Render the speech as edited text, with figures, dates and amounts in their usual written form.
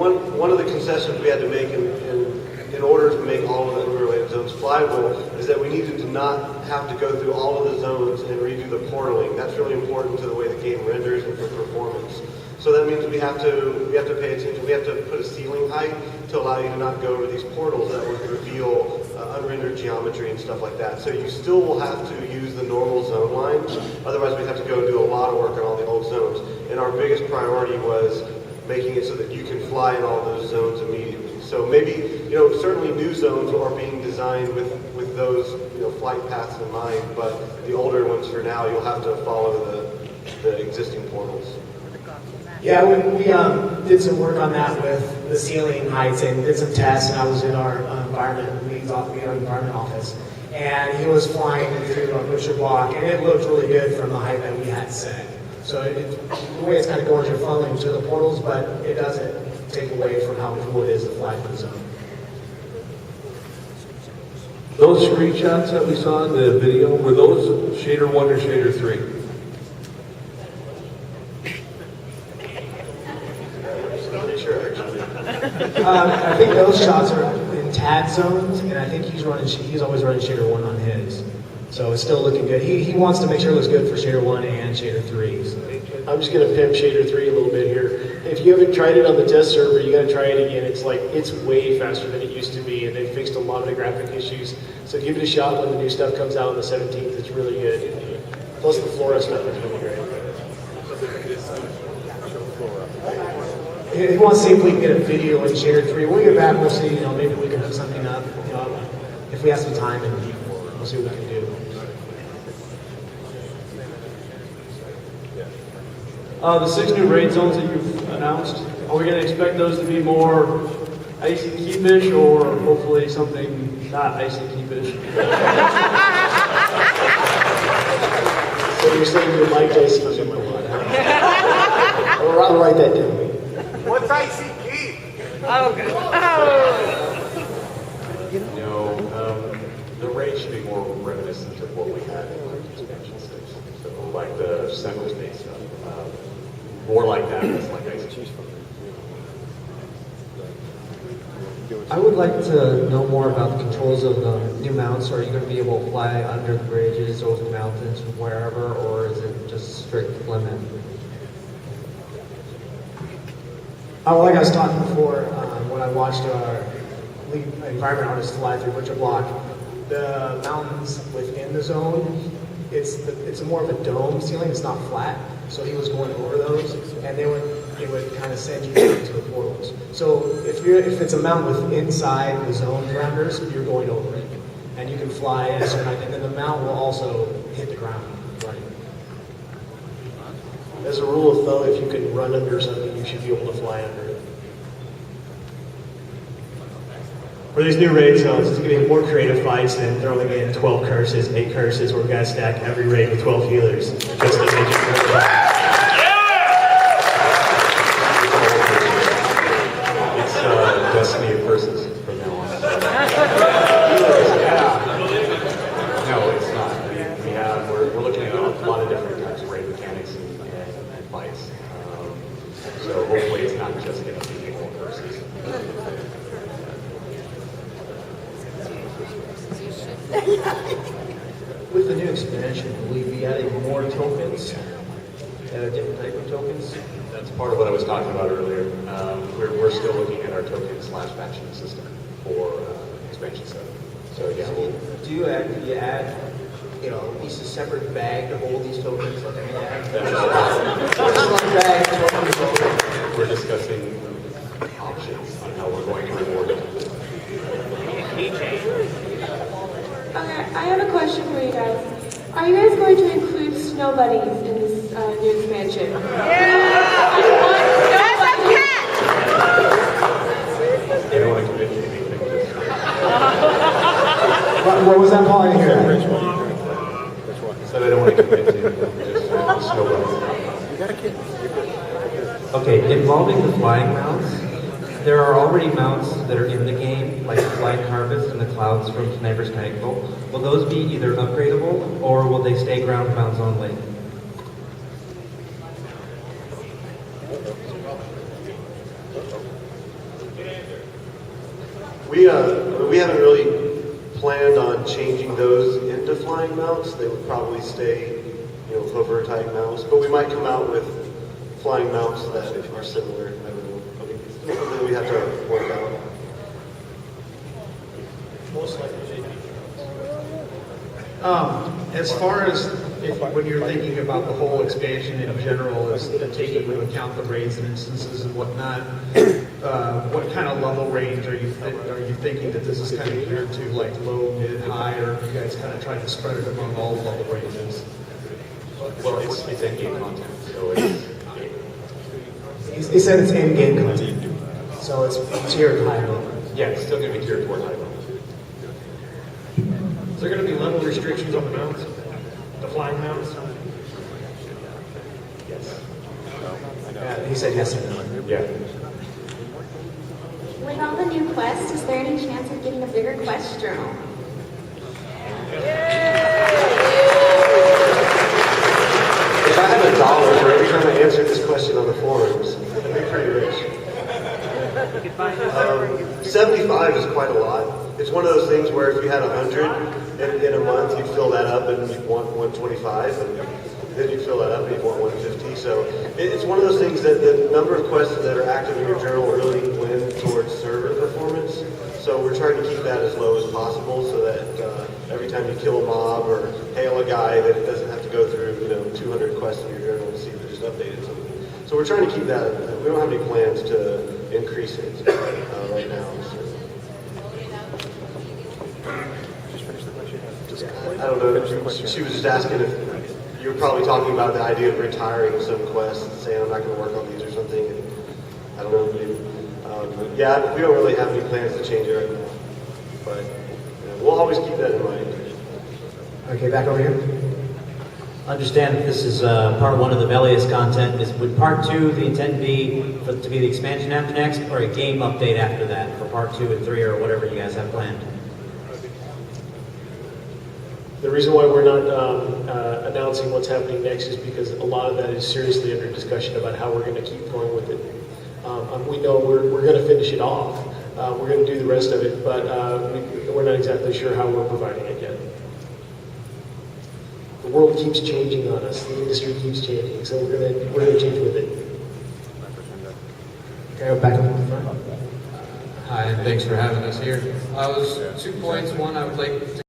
one of the concessions we had to make in order to make all of the unrelated zones flyable is that we needed to not have to go through all of the zones and redo the portaling. That's really important to the way the game renders and for performance. So that means we have to pay attention. We have to put a ceiling height to allow you to not go over these portals that would reveal unrendered geometry and stuff like that. So you still will have to use the normal zone line. Otherwise, we'd have to go do a lot of work on all the old zones. And our biggest priority was making it so that you can fly in all those zones immediately. So maybe, certainly new zones are being designed with those, flight paths in mind, but the older ones for now, you'll have to follow the existing portals. Yeah, we did some work on that with the ceiling heights and did some tests, and I was in our environment office, and he was flying through a butcher block, and it looked really good from the height that we had set. So the way it's kind of going, you're funneling to the portals, but it doesn't take away from how cool it is to fly through the zone. Those screenshots that we saw in the video, were those Shader 1 or Shader 3? I think those shots are in TAD zones, and I think he's always running Shader 1 on his. So it's still looking good. He wants to make sure it looks good for Shader 1 and Shader 3. So. I'm just going to pimp Shader 3 a little bit here. If you haven't tried it on the test server, you got to try it again. It's way faster than it used to be, and they fixed a lot of the graphic issues. So give it a shot when the new stuff comes out on the 17th. It's really good. Plus the Flora stuff is really great. He wants to see if we can get a video in Shader 3. We'll get back. We'll see. Maybe we can hook something up. If we have some time, and we'll see what we can do. The 6 new raid zones that you've announced, are we going to expect those to be more icy keepish, or hopefully something not icy keepish? So you're saying you like icy keep a lot, huh? I'll write that down. What's icy keep? Okay. The raid should be more reminiscent of what we had in expansion 6. So like the center state stuff. More like that, it's like icy keep. I would like to know more about the controls of the new mounts. Are you going to be able to fly under the bridges, over the mountains, wherever, or is it just strict limit? Like I was talking before, when I watched our lead environment artist fly through Butcher Block, the mountains within the zone, it's more of a dome ceiling. It's not flat. So he was going over those, and it would kind of send you down to the portals. So if it's a mountain with inside the zone parameters, you're going over it, and you can fly at a certain height, and then the mountain will also hit the ground running. As a rule of thumb, if you can run under something, you should be able to fly under it. For these new raid zones, it's going to be more creative fights than throwing in 12 curses, 8 curses, where we got to stack every raid with 12 healers just to make it work. It's Destiny of Curses from now on. No, it's not. We're looking at a lot of different types of raid mechanics and fights. So hopefully it's not just going to be more curses. With the new expansion, will we be adding more tokens? Different type of tokens? That's part of what I was talking about earlier. We're still looking at our token/faction system for expansion 7. So yeah. Do you add at least a separate bag to hold these tokens? Like We're discussing options on how we're going to reward it. Okay, I have a question for you guys. Are you guys going to include snow bunnies in this new expansion? Yeah! I want snow bunnies! I don't want to commit to anything. What was that, Paul? I didn't hear that. I said I don't want to commit to anything. Just snow bunnies. You got a kid. Okay, involving the flying mounts, there are already mounts that are in the game, like the Flying Harvest and the Clouds from Sniper's Carrico. Will those be either upgradable, or will they stay ground mounts only? We haven't really planned on changing those into flying mounts. They would probably stay, hover type mounts, but we might come out with flying mounts that are similar. I don't know. It's something we have to work out. Most likely, JP. As far as when you're thinking about the whole expansion in general, is taking into account the raids and instances and whatnot, what kind of level range are you thinking that this is kind of geared to, like low, mid, high, or are you guys kind of trying to spread it among all level ranges? Well, it's in-game content, so it's He said it's in-game content, so it's tiered higher level. yeah, it's still going to be tiered toward high level. Is there going to be level restrictions on the mounts? The flying mounts? Yes. He said yes and no. Yeah. With all the new quests, is there any chance of getting a bigger quest journal? If I had $1 for every time I answered this question on the forums, I'd be pretty rich. 75 is quite a lot. It's one of those things where if you had 100 in a month, you'd fill that up and you'd want 125, and then you'd fill that up and you'd want 150. So it's one of those things that the number of quests that are active in your journal really win towards server performance. So we're trying to keep that as low as possible so that every time you kill a mob or hail a guy, that it doesn't have to go through 200 quests in your journal to see if they just updated something. So we're trying to keep that. We don't have any plans to increase it right now. So. I don't know. She was just asking if you were probably talking about the idea of retiring some quests, saying I'm not going to work on these or something. And I don't know. Maybe. Yeah, we don't really have any plans to change it right now, but we'll always keep that in mind. Okay, back over here. Understand that this is part one of the Velious content. Would part two the intent be to be the expansion after next, or a game update after that for part 2 and 3, or whatever you guys have planned? The reason why we're not announcing what's happening next is because a lot of that is seriously under discussion about how we're going to keep going with it. We know we're going to finish it off. We're going to do the rest of it, but we're not exactly sure how we're providing it yet. The world keeps changing on us. The industry keeps changing, so we're going to change with it. Okay, back up in the front. Hi, and thanks for having us here. 2 points. One, I would like to